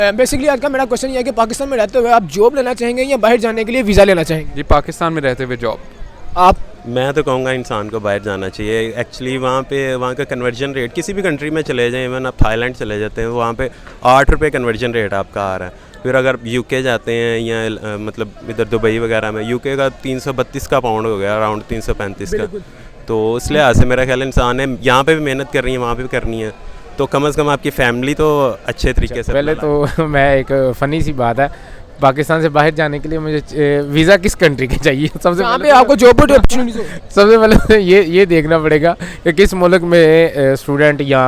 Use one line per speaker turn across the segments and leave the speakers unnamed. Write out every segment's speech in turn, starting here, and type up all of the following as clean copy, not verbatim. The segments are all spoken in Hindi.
बेसिकली आज का मेरा क्वेश्चन ये है कि पाकिस्तान में रहते हुए आप जॉब लेना चाहेंगे या बाहर जाने के लिए वीज़ा लेना चाहेंगे?
जी, पाकिस्तान में रहते हुए जॉब।
आप?
मैं तो कहूँगा इंसान को बाहर जाना चाहिए। एक्चुअली वहाँ का कन्वर्जन रेट किसी भी कंट्री में चले जाएं, इवन आप थाईलैंड चले जाते हैं वहाँ पे 8 रुपये कन्वर्जन रेट आपका आ रहा है। फिर अगर यूके जाते हैं या मतलब इधर दुबई वगैरह में यूके का 332 का पाउंड हो गया, अराउंड 335 का। तो इस लिहाज से मेरा ख्याल इंसान है यहाँ पे भी मेहनत कर रही है, वहाँ पे भी करनी है, तो कम से कम आपकी फैमिली तो अच्छे तरीके से।
पहले तो मैं एक फ़नी सी बात है, पाकिस्तान से बाहर जाने के लिए मुझे वीज़ा किस कंट्री के चाहिए सबसे
यहाँ पे
पहले
आपको जॉब अपॉर्चुनिटी
सबसे पहले तो ये देखना पड़ेगा कि किस मुल्क में स्टूडेंट या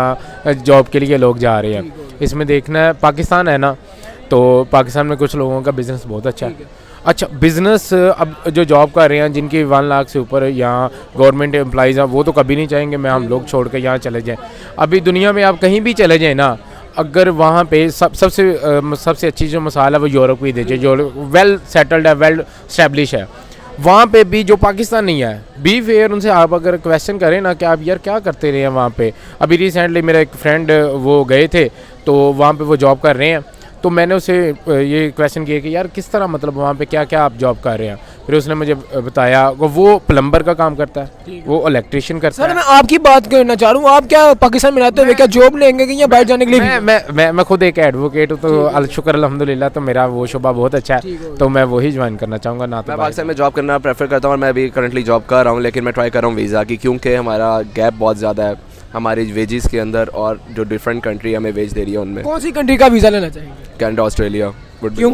जॉब के लिए लोग जा रहे हैं। इसमें देखना है पाकिस्तान है ना, तो पाकिस्तान में कुछ लोगों का बिज़नेस बहुत अच्छा है। अच्छा बिज़नेस अब जो जॉब कर रहे हैं जिनकी 1 लाख से ऊपर यहाँ गवर्नमेंट एम्प्लॉइज़ हैं, वो तो कभी नहीं चाहेंगे मैं हम लोग छोड़ कर यहाँ चले जाएँ। अभी दुनिया में आप कहीं भी चले जाएँ ना, अगर वहाँ पे सबसे अच्छी जो मिसाल है वो यूरोप की दीजिए, जो वेल सेटल्ड है, वेल स्टैब्लिश है। वहाँ पे भी जो पाकिस्तान नहीं है, बी फेयर उनसे आप अगर क्वेश्चन करें ना कि आप यार क्या करते रहे हैं वहाँ पे। अभी रिसेंटली मेरा एक फ्रेंड वो गए थे, तो वहाँ पे वो जॉब कर रहे हैं, तो मैंने उसे ये क्वेश्चन किया कि यार किस तरह मतलब वहाँ पे क्या क्या आप जॉब कर रहे हैं। फिर उसने मुझे बताया वो प्लम्बर का काम करता है, वो इलेक्ट्रिशियन करता है।
सर मैं आपकी बात करना चाह रहा हूँ, आप क्या पाकिस्तान में रहते हुए क्या जॉब लेंगे कि या बाहर जाने के लिए?
मैं खुद एक एडवोकेट हूँ, तो शुक्र अल्हम्दुलिल्लाह, तो मेरा वो शुबा बहुत अच्छा है, तो मैं वही ज्वाइन करना चाहूँगा। ना तो
मैं पाकिस्तान में जॉब करना प्रेफर करता हूँ और मैं अभी करंटली जॉब कर रहा हूँ, लेकिन मैं ट्राई कर रहा हूँ वीज़ा की, क्योंकि हमारा गैप बहुत ज़्यादा है हमारी वेजेस के अंदर, और जो डिफरेंट कंट्री हमें वेज दे रही है उनमें।
कौन सी कंट्री का वीज़ा लेना चाहेंगे?
Canada, Australia.
क्यों?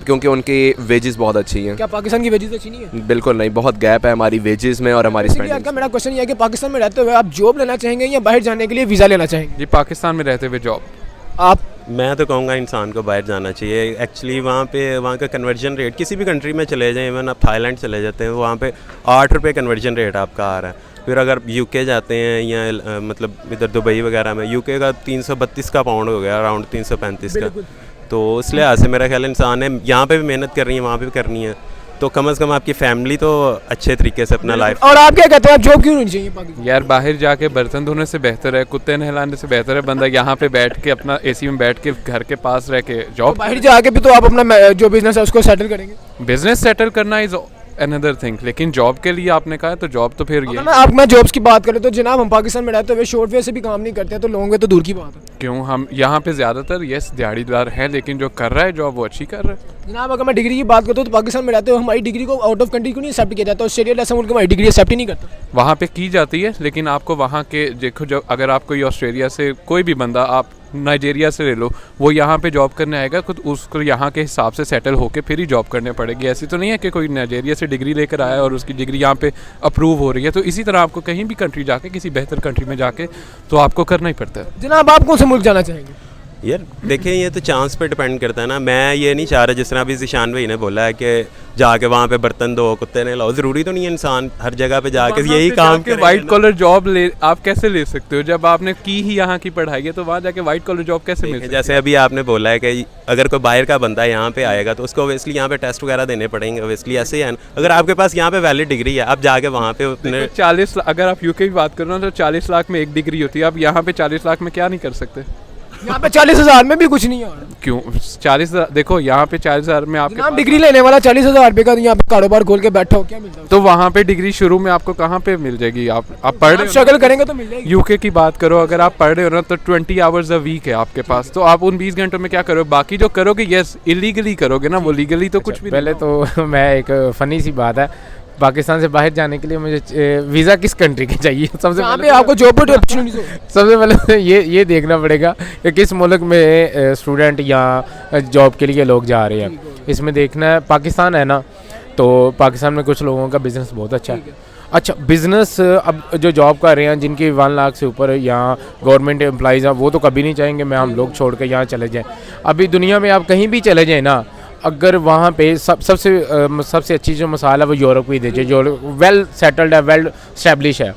क्योंकि उनकी वेजेस बहुत अच्छी हैं।
क्या पाकिस्तान की वेजेस अच्छी नहीं है?
बिल्कुल नहीं, बहुत गैप है हमारी वेजेस में और हमारी स्पेंडिंग।
मेरा क्वेश्चन ये है कि पाकिस्तान में रहते हुए आप जॉब लेना चाहेंगे या बाहर जाने के लिए वीज़ा लेना चाहेंगे?
जी, पाकिस्तान में रहते हुए जॉब।
आप?
मैं तो कहूँगा इंसान को बाहर जाना चाहिए। एक्चुअली वहाँ का कन्वर्जन रेट किसी भी कंट्री में चले जाएं, इवन आप थाईलैंड चले जाते हैं वहाँ पे 8 रुपये कन्वर्जन रेट आपका आ रहा है। फिर अगर यूके जाते हैं या मतलब इधर दुबई वगैरह में यूके का 332 का पाउंड हो गया, अराउंड 335 का। तो इस लिहाज से मेरा ख्याल इंसान है यहाँ पे भी मेहनत कर रही है, वहाँ पे भी करनी है, तो कम से कम आपकी फैमिली तो अच्छे तरीके से अपना लाइफ।
और आप क्या कहते हैं, आप जॉब क्यों नहीं चाहिए पाकिस्तान?
यार बाहर जाके बर्तन धोने से बेहतर है, कुत्ते नहलाने से बेहतर है बंदा यहाँ पे बैठ के अपना एसी में बैठ के घर के पास रह के जॉब।
बाहर जाके भी तो आप अपना जो बिजनेस है उसको सेटल करेंगे।
बिजनेस सेटल करना इज अनदर थिंग, लेकिन जॉब के लिए आपने कहा तो जॉब तो फिर ये
मैं जॉब्स की बात करें तो जनाब हम पाकिस्तान में रहते हुए शॉर्टवेयर से भी काम नहीं करते, तो लोगों के तो दूर की बात है।
क्यों? हम यहाँ पे ज़्यादातर यस दिहाड़ीदार हैं, लेकिन जो कर रहा है जॉब वो अच्छी कर रहा है।
जनाब अगर मैं डिग्री की बात करता हूँ तो पाकिस्तान में रहते हुए हमारी डिग्री को आउट ऑफ कंट्री क्यों नहीं एक्सेप्ट किया जाता? ऑस्ट्रेलिया जैसा मुल्क हमारी डिग्री एक्सेप्ट ही नहीं करता।
वहाँ पे की जाती है, लेकिन आपको वहाँ के देखो, जो अगर आप कोई ऑस्ट्रेलिया से कोई भी बंदा, आप नाइजीरिया से ले लो, वो यहाँ पे जॉब करने आएगा, खुद उसको यहाँ के हिसाब से सेटल होके फिर ही जॉब करने पड़ेगी। ऐसी तो नहीं है कि कोई नाइजीरिया से डिग्री लेकर आया और उसकी डिग्री यहाँ पे अप्रूव हो रही है। तो इसी तरह आपको कहीं भी कंट्री जाके, किसी बेहतर कंट्री में जाके तो आपको करना ही पड़ता है।
जनाब आप कौन से मुल्क जाना चाहेंगे?
यार देखिए ये तो चांस पे डिपेंड करता है ना। मैं ये नहीं चाह रहा, जिस तरह अभी ज़िशान भाई ने बोला है कि जाके वहाँ पे बर्तन धो, कुत्ते ने लाओ, ज़रूरी तो नहीं है इंसान हर जगह पे जाके यही काम करे।
वाइट कॉलर जॉब ले आप कैसे ले सकते हो जब आपने की ही यहाँ की पढ़ाई है? तो वहाँ जाके वाइट कॉलर जॉब कैसे मिल सकती है?
जैसे अभी आपने बोला है कि अगर कोई बाहर का बंदा यहाँ पे आएगा तो उसको ओबियसली यहाँ पे टेस्ट वगैरह देने पड़ेंगे, ओबियसली ऐसे ही है। अगर आपके पास यहाँ पे वैलिड डिग्री है, आप जाके वहाँ पे उतने
40, अगर आप यूके की बात करो तो 40 लाख में एक डिग्री होती है। आप यहाँ पे 40 लाख में क्या नहीं कर सकते?
यहाँ पे 40,000 में भी कुछ नहीं है।
क्यों? 40,000 देखो, यहाँ पे 40,000 में आपके
डिग्री लेने वाला 40,000 रुपये का यहाँ पे कारोबार खोल के बैठा हो, क्या मिलता है?
तो वहाँ पे डिग्री शुरू में आपको कहाँ पे मिल जाएगी? आप पढ़ रहे हो,
स्ट्रगल करेंगे तो मिल जाएगी।
यूके की बात करो, अगर आप पढ़ रहे हो ना तो 20 आवर्स अ वीक है आपके पास, तो आप उन 20 घंटों में क्या करोगे? बाकी जो करोगे यस इलीगली करोगे ना, वो लीगली तो कुछ भी।
पहले तो मैं एक फ़नी सी बात है, पाकिस्तान से बाहर जाने के लिए मुझे वीज़ा किस कंट्री के चाहिए सबसे पहले
आपको जॉब अपॉर्चुनिटी
सबसे पहले ये देखना पड़ेगा कि किस मुल्क में स्टूडेंट या जॉब के लिए लोग जा रहे हैं। इसमें देखना है पाकिस्तान है ना, तो पाकिस्तान में कुछ लोगों का बिज़नेस बहुत अच्छा है। अच्छा बिज़नेस अब जो जॉब कर रहे हैं जिनकी 1 लाख से ऊपर यहाँ गवर्नमेंट एम्प्लॉइज़ हैं, वो तो कभी नहीं चाहेंगे मैं हम लोग छोड़ कर यहाँ चले जाएँ। अभी दुनिया में आप कहीं भी चले जाएँ ना, अगर वहाँ पे सबसे अच्छी जो मिसाल है वो यूरोप की दीजिए, जो वेल सेटल्ड है, वेल स्टैब्लिश है।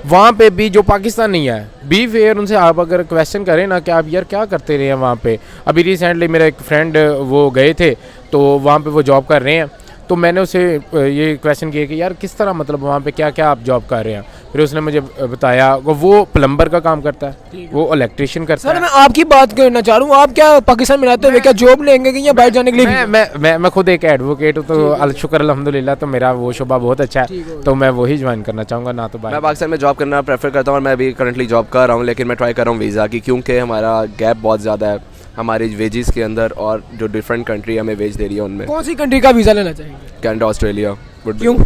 वहाँ पे भी जो पाकिस्तान नहीं है, बी फेयर उनसे आप अगर क्वेश्चन करें ना कि आप यार क्या करते रहे हैं वहाँ पे। अभी रिसेंटली मेरा एक फ्रेंड वो गए थे, तो वहाँ पे वो जॉब कर रहे हैं, तो मैंने उसे ये क्वेश्चन किया कि यार किस तरह मतलब वहाँ पे क्या क्या आप जॉब कर रहे हैं। फिर उसने मुझे बताया वो प्लम्बर का काम करता है, वो इलेक्ट्रिशियन करता
सर
है।
मैं आपकी बात करना चाह रहा हूँ, आप क्या पाकिस्तान में रहते हुए क्या जॉब लेंगे कि या बाहर जाने के लिए
मैं खुद एक एडवोकेट हूँ, तो शुक्र अल्हम्दुलिल्लाह, तो मेरा वो शोबा बहुत अच्छा है, तो मैं वही ज्वाइन करना चाहूँगा, ना तो
मैं
बाहर।
पाकिस्तान में जॉब करना प्रेफर करता हूँ और मैं अभी करंटली जॉब कर रहा हूँ, लेकिन मैं ट्राई कर रहा हूँ वीज़ा की, क्योंकि हमारा गैप बहुत ज़्यादा है हमारी वेजेस के अंदर, और जो डिफरेंट कंट्री हमें वेज दे रही है उनमें।
कौन सी कंट्री का वीज़ा लेना चाहेंगे?
Canada, Australia.
क्यों?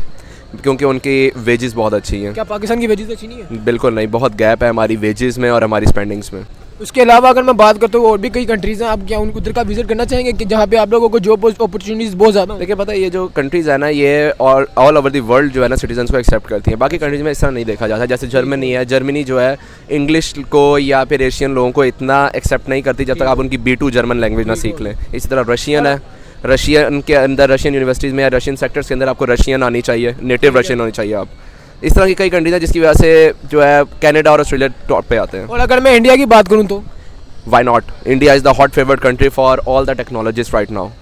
क्योंकि उनकी वेजेस बहुत अच्छी हैं।
क्या पाकिस्तान की वेजेस अच्छी नहीं है?
बिल्कुल नहीं, बहुत गैप है हमारी वेजेस में और हमारी स्पेंडिंग्स में।
उसके अलावा अगर मैं बात करता हूँ और भी कई कंट्रीज़ हैं, आप क्या उनको उधर का विजिट करना चाहेंगे कि जहाँ पे आप लोगों को जॉब अपॉर्चुनिटीज़ बहुत ज़्यादा हो?
देखिए पता है, ये जो कंट्रीज़ है ना, ये ऑल ओवर द वर्ल्ड जो है ना सिटीजन्स को एक्सेप्ट करती हैं। बाकी कंट्रीज़ में इस तरह नहीं देखा जाता। जैसे जर्मनी है, जर्मनी जो है इंग्लिश को या फिर एशियन लोगों को इतना एक्सेप्ट नहीं करती जब तक आप उनकी B2 जर्मन लैंग्वेज ना सीख लें। इसी तरह रशियन है, रशियन के अंदर रशियन यूनिवर्सिटीज़ में या रशियन सेक्टर्स के अंदर आपको रशियन आनी चाहिए, नेटिव रशियन होनी चाहिए आप। इस तरह की कई कंट्रीज हैं जिसकी वजह से जो है कनाडा और ऑस्ट्रेलिया टॉप पे आते हैं।
और अगर मैं इंडिया की बात करूँ तो
Why not? India is the hot favorite country for all the technologists right now.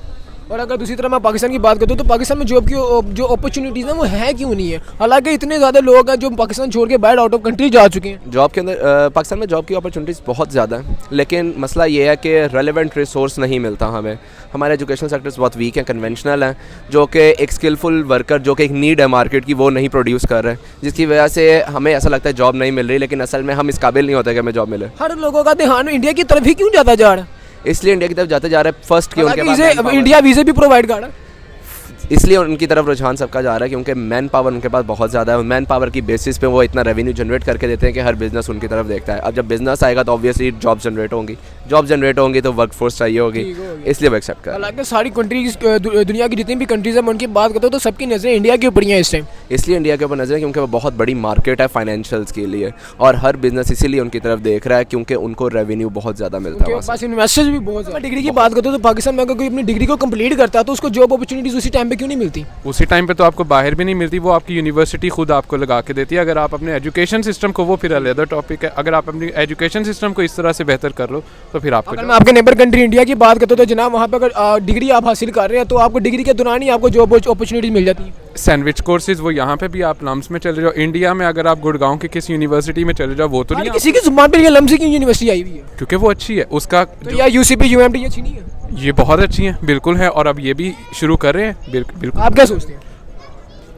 और अगर दूसरी तरह मैं पाकिस्तान की बात करता हूँ तो पाकिस्तान में जॉब की जो अपॉर्चुनिटीज़ हैं वो है क्यों नहीं है? हालांकि इतने ज़्यादा लोग हैं जो पाकिस्तान छोड़ के बाहर आउट ऑफ कंट्री जा चुके हैं।
जॉब के अंदर पाकिस्तान में जॉब की अपॉर्चुनिटीज़ बहुत ज़्यादा हैं, लेकिन मसला ये है कि रेलेवेंट रिसोर्स नहीं मिलता हमें। हमारे एजुकेशनल सेक्टर्स बहुत वीक हैं, कन्वेंशनल हैं, जो कि एक स्किलफुल वर्कर जो कि एक नीड है मार्केट की वो नहीं प्रोड्यूस कर रहे हैं, जिसकी वजह से हमें ऐसा लगता है जॉब नहीं मिल रही, लेकिन असल में हम इस काबिल नहीं होते कि हमें जॉब मिले।
हर लोगों का ध्यान इंडिया की तरफ ही क्यों जाता जा रहा है?
इसलिए इंडिया की तरफ जाते जा रहे हैं फर्स्ट कि उनके पास
हालांकि इसे इंडिया वीज़े भी प्रोवाइड कर रहा है,
इसलिए उनकी तरफ रुझान सबका जा रहा है क्योंकि मैन पावर उनके पास बहुत ज़्यादा है। मैन पावर की बेसिस पे वो इतना रेवेन्यू जनरेट करके देते हैं कि हर बिज़नेस उनकी तरफ देखता है। अब जब बिज़नेस आएगा तो ऑब्वियसली जॉब जनरेट होंगी, जॉब जनरेट होंगी तो वर्क फोर्स चाहिए होगी, इसलिए वो एक्सेप्ट कर।
हालांकि सारी कंट्रीज दुनिया की जितनी भी कंट्रीज है मैं उनकी बात करता हूँ तो सबकी नज़रें इंडिया के ऊपर ही हैं इस टाइम।
इसलिए इंडिया के ऊपर नज़र है क्योंकि वो बहुत बड़ी मार्केट है फाइनेंशियल्स के लिए, और हर बिज़नेस इसीलिए उनकी तरफ देख रहा है क्योंकि उनको रेवेन्यू बहुत ज़्यादा मिलता है
उनके
वहाँ
पास इन्वेस्टर्स भी बहुत हैं। डिग्री की बात करते हो तो पाकिस्तान में अगर कोई अपनी डिग्री को कंप्लीट करता है तो उसको जॉब अपॉर्चुनिटीज़ उसी टाइम पे क्यों नहीं मिलती?
उसी टाइम पे तो आपको बाहर भी नहीं मिलती, वो आपकी यूनिवर्सिटी खुद आपको लगा के देती है। अगर आप अपने एजुकेशन सिस्टम को, वो फिर अलग टॉपिक है, अगर आप अपनी एजुकेशन सिस्टम को इस तरह से बेहतर कर लो तो फिर आपको
अगर मैं आपके नेबर कंट्री इंडिया की बात करता हूँ तो जनाब वहाँ पे अगर डिग्री आप हासिल कर रहे हैं तो आपको डिग्री के दौरान ही आपको जॉब अपॉर्चुनिटीज़ मिल जाती है।
सैंडविच कोर्सेज वो यहाँ पे भी आप लम्स में चले जाओ। इंडिया में अगर आप गुड़गांव की किसी यूनिवर्सिटी में चले जाओ वो तो नहीं,
किसी की जुबान पर ये लम्स की यूनिवर्सिटी आई हुई है
क्योंकि वो अच्छी है उसका
तो या यूसीपी यूएमटी अच्छी नहीं है?
ये बहुत अच्छी है, बिल्कुल है, और अब ये भी शुरू कर रहे हैं। बिल्कुल।
आप क्या सोचते हैं?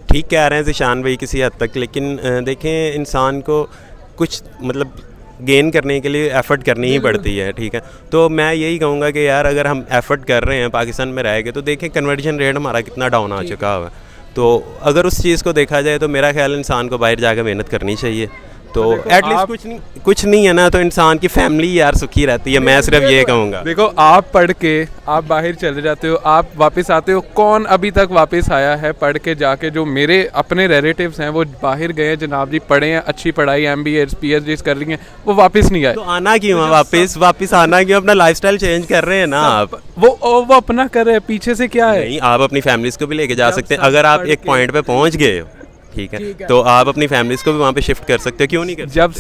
ठीक कह रहे हैं ज़िशान भाई किसी हद तक, लेकिन देखें इंसान को कुछ मतलब गेन करने के लिए एफ़र्ट करनी ही पड़ती है, ठीक है। तो मैं यही कहूँगा कि यार अगर हम एफ़र्ट कर रहे हैं पाकिस्तान में रह के तो देखें कन्वर्जन रेट हमारा कितना डाउन आ चुका हुआ है। तो अगर उस चीज़ को देखा जाए तो मेरा ख्याल इंसान को बाहर जाकर मेहनत करनी चाहिए। तो एटलीस्ट कुछ नहीं है ना तो इंसान की फैमिली यार सुखी रहती है, मैं सिर्फ ये कहूँगा।
देखो आप पढ़ के आप बाहर चले जाते हो, आप वापस आते हो, कौन अभी तक वापस आया है पढ़ के जाके? जो मेरे अपने रिलेटिव्स हैं वो बाहर गए हैं जनाब जी, पढ़े हैं, अच्छी पढ़ाई MBA PhD कर रही हैं, वो वापस नहीं आए।
तो आना क्यों है वापस आना क्यों? अपना लाइफस्टाइल चेंज कर रहे हैं ना आप।
वो अपना कर रहे हैं, पीछे से क्या है?
नहीं, आप अपनी फैमिलीज को भी लेके जा सकते हैं। अगर आप एक पॉइंट पे पहुंच गए हो, ठीक है, तो आप अपनी फैमिलीज को भी वहाँ पे शिफ्ट कर सकते हो, क्यों नहीं कर सकते?
जब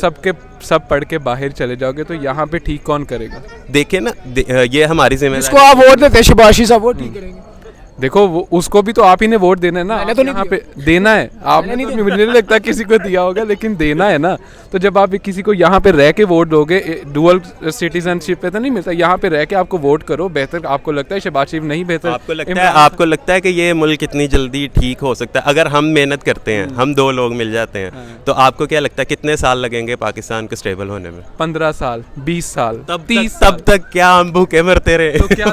सब पढ़ के बाहर चले जाओगे तो यहाँ पे ठीक कौन करेगा?
देखिए ना, ये हमारी जिम्मेदारी।
इसको आप वोट देते हैं शिबाशी साहब, वो ठीक करेंगे।
देखो वो उसको भी तो आप ही ने वोट देना है ना,
मैंने तो नहीं
यहाँ पे देना है आपने, तो मुझे नहीं लगता किसी को दिया होगा, लेकिन देना है ना। तो जब आप किसी को यहाँ पे रह के वोट दोगे, डुअल सिटीजनशिप पे तो नहीं मिलता, यहाँ पे रह के आपको वोट करो। बेहतर आपको लगता है शहबाज शरीफ नहीं बेहतर?
आपको लगता है कि ये मुल्क कितनी जल्दी ठीक हो सकता है अगर हम मेहनत करते हैं, हम 2 लोग मिल जाते हैं, तो आपको क्या लगता है कितने साल लगेंगे पाकिस्तान को स्टेबल होने में?
15 साल 20 साल
तब तक क्या हम भूखे मरते रहे?
तो क्या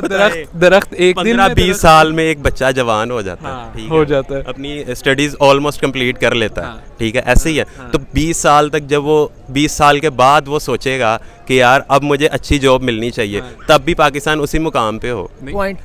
दरख्त एक दिन
15-20 साल में एक बच्चा जवान हो जाता है, ठीक
हो जाता है,
अपनी स्टडीज ऑलमोस्ट कंप्लीट कर लेता है, ठीक है, ऐसे ही है। तो 20 साल तक जब वो 20 साल के बाद वो सोचेगा कि यार अब मुझे अच्छी जॉब मिलनी चाहिए, तब भी पाकिस्तान उसी मुकाम पे हो।
पॉइंट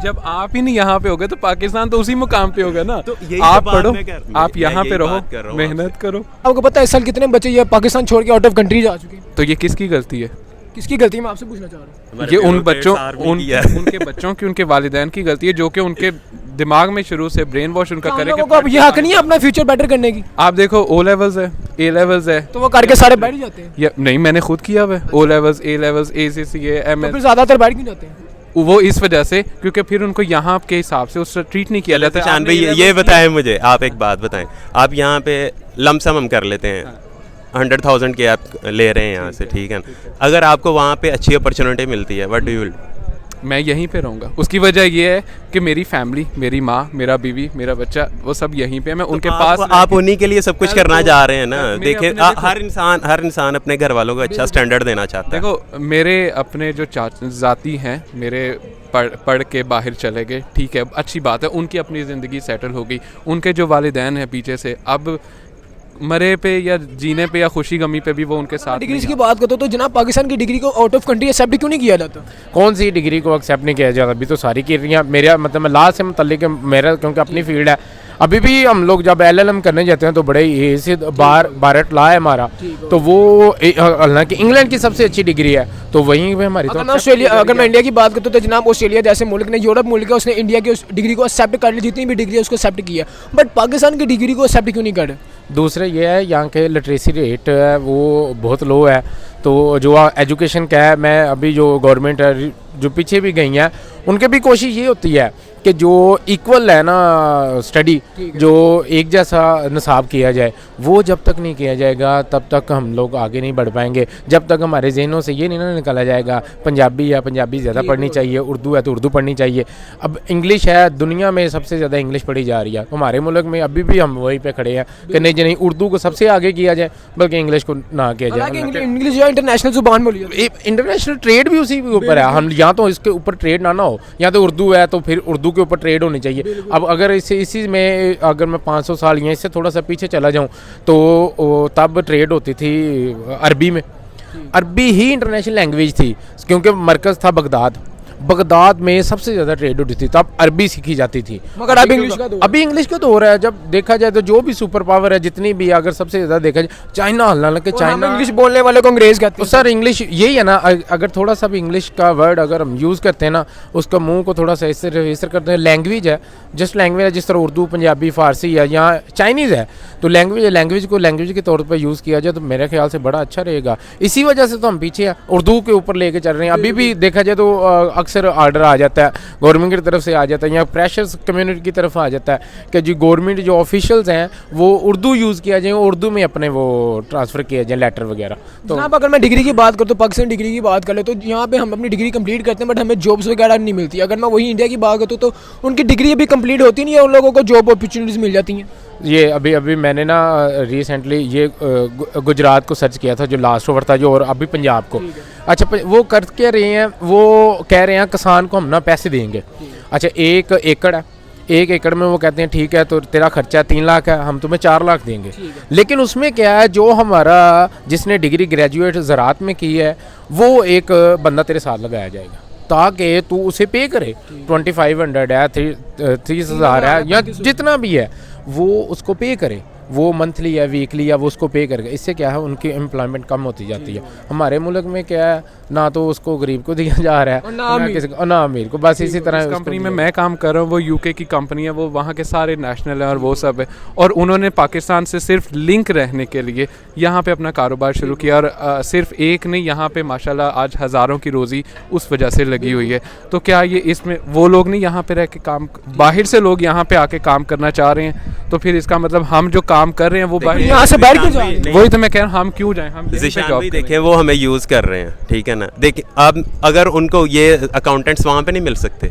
जब आप ही नहीं यहाँ पे होगे तो पाकिस्तान तो उसी मुकाम पे होगा ना।
तो
आप पढ़ो, आप यहाँ पे रहो, मेहनत करो।
आपको पता है इस साल कितने बच्चे ये पाकिस्तान छोड़ के आउट ऑफ कंट्री जा चुके हैं?
तो ये किसकी गलती है?
किसकी गलती है मैं आपसे पूछना चाह रहा हूँ?
ये उन बच्चों उनके बच्चों की, उनके वालिदैन की गलती है जो कि उनके दिमाग में शुरू से ब्रेन वॉश उनका करेगा।
अब ये हक नहीं है अपना फ्यूचर बेटर करने की?
आप देखो O लेवल्स है, A लेवल्स है,
तो वो करके सारे बैठ जाते हैं।
या नहीं, मैंने खुद किया हुआ है O levels A levels ACCA
तो
MS।
फिर ज्यादातर बैठ क्यों जाते हैं?
वो इस वजह से क्योंकि फिर उनको यहाँ के हिसाब से उससे ट्रीट नहीं किया जाता।
शान भाई ये बताएं मुझे, आप एक बात बताएं, आप यहाँ पे लमसम हम कर लेते हैं, 100,000 के आप ले रहे हैं यहाँ से, ठीक है ना। अगर आपको वहाँ पे अच्छी अपॉर्चुनिटी मिलती है, व्हाट डू यू विल?
मैं यहीं पे रहूँगा। उसकी वजह ये है कि मेरी फैमिली, मेरी माँ, मेरा बीवी, मेरा बच्चा, वो सब यहीं पे है। मैं उनके पास
आप उन्हीं के लिए सब कुछ करना चाह रहे हैं ना। देखिए
अपने
हर इंसान अपने घर वालों को अच्छा स्टैंडर्ड देना चाहता है।
देखो मेरे अपने जो जाती हैं, मेरे पढ़ के बाहर चले गए, ठीक है, अच्छी बात है, उनकी अपनी ज़िंदगी सेटल हो गई। उनके जो वालिदैन हैं पीछे से, अब मरे पे या जीने पे या खुशी गमी पे भी वो उनके साथ
डिग्रीज की बात करते हो तो जनाब पाकिस्तान की डिग्री को आउट ऑफ कंट्री एक्सेप्ट क्यों नहीं किया जाता?
कौन सी डिग्री को एक्सेप्ट नहीं किया जाता? अभी तो सारी की रही हैं। मेरा मतलब मैं लास्ट से मतलब मेरा क्योंकि अपनी फील्ड है, अभी भी हम लोग जब LLM करने जाते हैं तो बड़े ये से बारट ला है हमारा, तो वो हालांकि इंग्लैंड की सबसे अच्छी डिग्री है, तो वहीं पे हमारी तो
ऑस्ट्रेलिया, अगर मैं इंडिया की बात करता हूँ तो जनाब ऑस्ट्रेलिया जैसे मुल्क ने, यूरोप मुल्क है, उसने इंडिया की उस डिग्री को एक्सेप्ट कर ली, जितनी भी डिग्री है उसको एक्सेप्ट किया, बट पाकिस्तान की डिग्री को एक्सेप्ट क्यों नहीं कर?
दूसरा ये है यहाँ के लिटरेसी रेट है वो बहुत लो है, तो जो एजुकेशन का है, मैं अभी जो गवर्नमेंट है जो पीछे भी गई हैं उनके भी कोशिश ये होती है कि जो इक्वल है ना स्टडी, जो एक जैसा निसाब किया जाए, वो जब तक नहीं किया जाएगा तब तक हम लोग आगे नहीं बढ़ पाएंगे। जब तक हमारे जहनों से ये नहीं ना निकाला जाएगा पंजाबी या पंजाबी ज़्यादा पढ़नी चाहिए, उर्दू है तो उर्दू पढ़नी चाहिए। अब इंग्लिश है, दुनिया में सबसे ज़्यादा इंग्लिश पढ़ी जा रही है, हमारे मुल्क में अभी भी हम वहीं पे खड़े हैं कि नहीं जी नहीं, उर्दू को सबसे आगे किया जाए बल्कि इंग्लिश को ना किया जाए।
इंग्लिश जो इंटरनेशनल जुबान बोली जाती है,
इंटरनेशनल ट्रेड भी उसी के ऊपर है। हम या तो इसके ऊपर ट्रेड ना हो, या तो उर्दू है तो फिर उर्दू के ऊपर ट्रेड होनी चाहिए। अब अगर इसी में अगर मैं 500 साल या इससे थोड़ा सा पीछे चला जाऊं तो तब ट्रेड होती थी अरबी में। अरबी ही इंटरनेशनल लैंग्वेज थी क्योंकि मरकज़ था बगदाद में सबसे ज़्यादा ट्रेड होती थी, तब अरबी सीखी जाती थी।
मगर अभी
इंग्लिश का दौर है। जब देखा जाए तो जो भी सुपर पावर है जितनी भी, अगर सबसे ज़्यादा देखा जाए चाइना, हालांकि चाइना
इंग्लिश बोलने वाले को अंग्रेज कहते हैं।
सर इंग्लिश यही है ना, अगर थोड़ा सा भी इंग्लिश का वर्ड अगर हम यूज़ करते हैं ना, उसका मुंह को थोड़ा सा इस करते हैं। लैंग्वेज है, जस्ट लैंग्वेज है, जिस तरह उर्दू, पंजाबी, फारसी है या चाइनीज़ है, तो लैंग्वेज को लैंग्वेज के तौर पर यूज़ किया जाए तो मेरे ख्याल से बड़ा अच्छा रहेगा। इसी वजह से तो हम पीछे हैं, उर्दू के ऊपर लेके चल रहे हैं। अभी भी देखा जाए तो अक्सर आर्डर आ जाता है गवर्नमेंट की तरफ से, आ जाता है या प्रेशर्स कम्युनिटी की तरफ आ जाता है कि जी गवर्नमेंट जो ऑफिशियल्स हैं वो उर्दू यूज़ किया जाए, उर्दू में अपने वो ट्रांसफ़र किया जाए लेटर वगैरह। तो
जनाब अगर मैं डिग्री की बात करूँ तो पाकिस्तान डिग्री की बात कर ले तो यहाँ पे हम अपनी डिग्री कंप्लीट करते हैं बट हमें जॉब्स वगैरह नहीं मिलती। अगर मैं वही इंडिया की बात करता हूँ तो उनकी डिग्री अभी कंप्लीट होती नहीं है, उन लोगों को जॉब अपॉर्चुनिटीज़ मिल जाती हैं।
ये अभी मैंने ना रिसेंटली ये गुजरात को सर्च किया था जो लास्ट ओवर था जो, और अभी पंजाब को। अच्छा वो कर क्या रहे हैं, वो कह रहे हैं किसान को हम ना पैसे देंगे। अच्छा 1 एकड़ है, 1 एकड़ में वो कहते हैं ठीक है तो तेरा खर्चा 3 लाख है, हम तुम्हें 4 लाख देंगे। लेकिन उसमें क्या है, जो हमारा जिसने डिग्री ग्रेजुएट ज़राअत में की है वो एक बंदा तेरे साथ लगाया जाएगा ताकि तू उसे पे करे। 2500 है, 30,000 है या जितना भी है वो उसको पे करे, वो मंथली या वीकली या वो उसको पे करके। इससे क्या है उनकी एम्प्लॉयमेंट कम होती जाती है। हमारे मुल्क में क्या है, ना तो उसको गरीब को दिया जा रहा है ना अमीर को, बस इसी तरह।
कंपनी में मैं काम कर रहा हूँ वो यूके की कंपनी है, वो वहाँ के सारे नेशनल है और वो सब है, और उन्होंने पाकिस्तान से सिर्फ लिंक रहने के लिए यहाँ पे अपना कारोबार शुरू किया। और सिर्फ एक नहीं, यहाँ पे माशाल्लाह आज हज़ारों की रोज़ी उस वजह से लगी हुई है। तो क्या ये इसमें वो लोग नहीं यहाँ पे रह के काम, बाहर से लोग यहाँ पे आके काम करना चाह रहे हैं, तो फिर इसका मतलब हम जो काम कर रहे हैं वो बाहर
यहाँ से बाहर क्यों जाएं?
वही तो मैं कह रहा हूँ, हम क्यों जाएं, हम
देखें वो हमें यूज़ कर रहे हैं, ठीक है ना। देखिए अब अगर उनको ये अकाउंटेंट्स वहाँ पे नहीं मिल सकते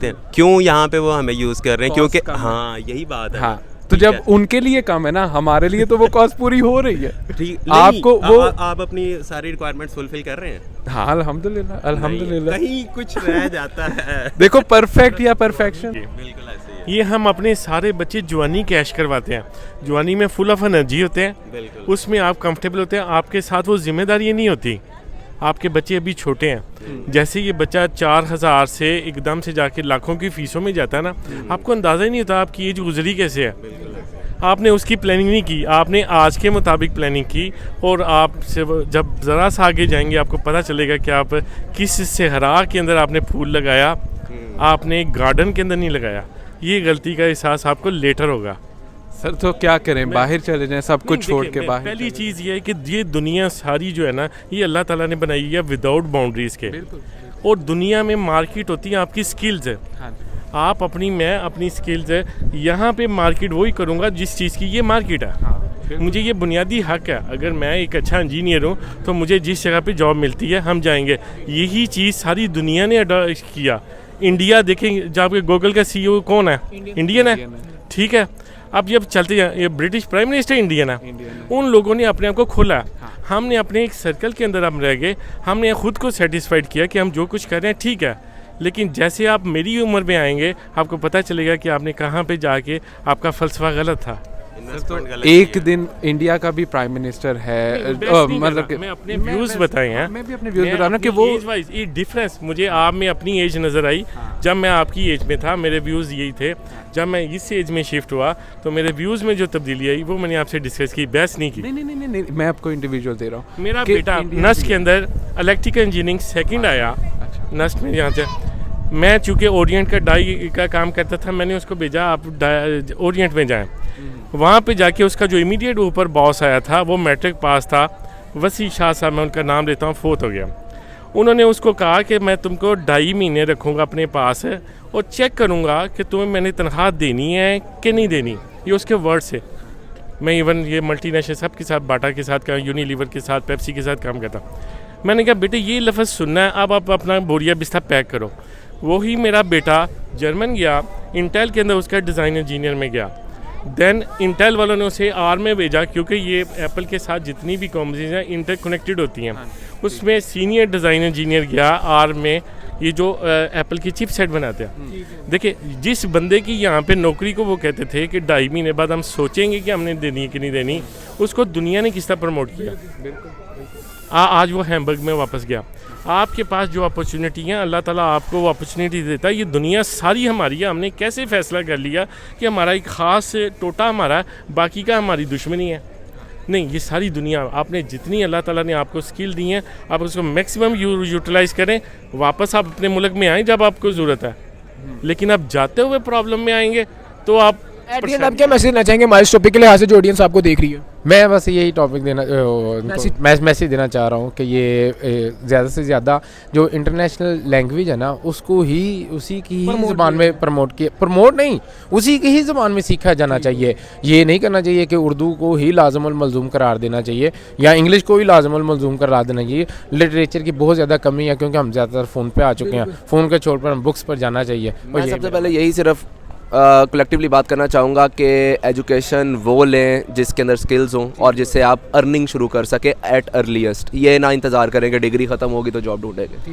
हैं, क्यों यहाँ पे वो हमें यूज़ कर रहे हैं? क्योंकि हाँ यही बात है।
हाँ, तो जब उनके लिए कम है ना, हमारे लिए तो वो कॉस्ट पूरी हो रही है।
आपको वो आप अपनी सारी रिक्वायरमेंट्स फुलफिल कर रहे हैं।
हाँ अल्हम्दुलिल्लाह
कहीं कुछ रह जाता है।
देखो परफेक्ट या परफेक्शन,
बिल्कुल ऐसे ही है।
ये हम अपने सारे बच्चे जवानी कैश करवाते हैं, जवानी में फुल ऑफ एनर्जी होते हैं, उसमें आप कंफर्टेबल होते हैं, आपके साथ वो जिम्मेदारी नहीं होती। आपके बच्चे अभी छोटे हैं, जैसे ये बच्चा 4,000 से एकदम से जाके लाखों की फीसों में जाता है ना, आपको अंदाज़ा ही नहीं होता आपकी एज गुजरी कैसे है। आपने उसकी प्लानिंग नहीं की, आपने आज के मुताबिक प्लानिंग की, और आप से जब ज़रा सा आगे जाएंगे आपको पता चलेगा कि आप किस सहरा के अंदर आपने फूल लगाया, आपने एक गार्डन के अंदर नहीं लगाया। ये गलती का एहसास आपको लेटर होगा।
सर तो क्या करें, बाहर चले जाएं, सब कुछ छोड़ के बाहर।
पहली चीज़ ये है कि ये दुनिया सारी जो है ना, ये अल्लाह ताला ने बनाई है विदाउट बाउंड्रीज़ के, और दुनिया में मार्केट होती है आपकी स्किल्स है। मैं अपनी स्किल्स है, यहाँ पे मार्केट वही करूँगा जिस चीज़ की ये मार्केट है। मुझे ये बुनियादी हक है। अगर मैं एक अच्छा इंजीनियर हूँ तो मुझे जिस जगह पे जॉब मिलती है हम जाएंगे। यही चीज़ सारी दुनिया ने अडॉप्ट किया। इंडिया देखें, जब गूगल का CEO कौन है? इंडियन है, ठीक है। अब जब चलते हैं, ये ब्रिटिश प्राइम मिनिस्टर इंडियन है। उन लोगों ने अपने आप को खोला। हमने अपने एक सर्कल के अंदर हम रह गए। हमने खुद को सेटिस्फाइड किया कि हम जो कुछ कर रहे हैं ठीक है, लेकिन जैसे आप मेरी उम्र में आएंगे आपको पता चलेगा कि आपने कहाँ पे जाके आपका फ़लसफ़ा गलत था।
एक दिन इंडिया का भी प्राइम मिनिस्टर है, मतलब
मैं अपने व्यूज़ बताए हैं।
मैं भी अपने व्यूज़ बता रहा हूँ कि वो
एज वाइज ये डिफरेंस मुझे आप में अपनी एज नज़र आई। जब मैं आपकी एज में था मेरे व्यूज़ यही थे। जब मैं इस एज में शिफ्ट हुआ तो मेरे व्यूज़ में जो तब्दीली आई वो मैंने आपसे डिस्कस की, बहस नहीं की।
नहीं, मैं आपको इंडिविजुअल दे रहा हूँ।
मेरा बेटा नस्ट के अंदर इलेक्ट्रिकल इंजीनियरिंग सेकंड आया नस्ट में। यहाँ से मैं चूँकि ओरिएंट का डाई का काम करता था, मैंने उसको भेजा आप ओरिएंट में जाएँ। वहाँ पे जाके उसका जो इमीडिएट ऊपर बॉस आया था वो मैट्रिक पास था, वसी शाह साहब, मैं उनका नाम लेता हूँ, फोत हो गया। उन्होंने उसको कहा कि मैं तुमको 2.5 महीने रखूँगा अपने पास और चेक करूँगा कि तुम्हें मैंने तनख्वाह देनी है कि नहीं देनी। ये उसके वर्ड से। मैं इवन ये मल्टीनेशनल सब के साथ, बाटा के साथ, यूनिलीवर के साथ, पेप्सी के साथ काम करता। मैंने कहा बेटे ये लफ्ज़ सुनना है, अब आप अपना बोरिया बिस्तर पैक करो। वही मेरा बेटा जर्मन गया, इंटेल के अंदर उसका डिज़ाइन इंजीनियर में गया। देन इंटेल वालों ने उसे आर में भेजा, क्योंकि ये एप्पल के साथ जितनी भी कंपनीज हैं इंटर कनेक्टेड होती हैं। उसमें सीनियर डिज़ाइन इंजीनियर गया आर में, ये जो एप्पल की चिप सेट बनाते हैं। देखिए जिस बंदे की यहाँ पे नौकरी को वो कहते थे कि 2.5 महीने बाद हम सोचेंगे कि हमने देनी है कि नहीं देनी, उसको दुनिया ने किस तरह प्रमोट किया। आज वो हैमबर्ग में वापस गया। आपके पास जो अपॉर्चुनिटी है अल्लाह ताला आपको वो अपॉर्चुनिटी देता है। ये दुनिया सारी हमारी है। हमने कैसे फ़ैसला कर लिया कि हमारा एक ख़ास टोटा हमारा, बाकी का हमारी दुश्मनी है? नहीं, ये सारी दुनिया, आपने जितनी अल्लाह ताला ने आपको स्किल दी है आप उसको मैक्सिमम यूटिलाइज़ करें। वापस आप अपने मुल्क में आएँ जब आपको ज़रूरत है, लेकिन आप जाते हुए प्रॉब्लम में आएंगे तो आप
एट द एंड आप क्या मैसेज देना चाहेंगे हमारे इस टॉपिक के लिहाज से जो ऑडियंस आपको देख रही है?
मैं बस यही टॉपिक देना मैसेज देना चाह रहा हूँ कि ये ज़्यादा से ज़्यादा जो इंटरनेशनल लैंग्वेज है ना उसको ही उसी की ही ज़बान में प्रमोट नहीं, उसी की ही ज़बान में सीखा जाना चाहिए। ये नहीं करना चाहिए कि उर्दू को ही लाज़िम अल मलज़ूम करार देना चाहिए या इंग्लिश को ही लाज़िम अल मलज़ूम करार देना चाहिए। लिटरेचर की बहुत ज़्यादा कमी है क्योंकि हम ज़्यादातर फ़ोन पर आ चुके हैं। फ़ोन के छोड़ पर हम बुक्स पर जाना चाहिए।
मैं सबसे पहले यही सिर्फ कलेक्टिवली बात करना चाहूँगा कि एजुकेशन वो लें जिसके अंदर स्किल्स हों और जिससे आप अर्निंग शुरू कर सके एट अर्लीस्ट। ये ना इंतज़ार करें कि डिग्री ख़त्म होगी तो जॉब ढूंढेंगे।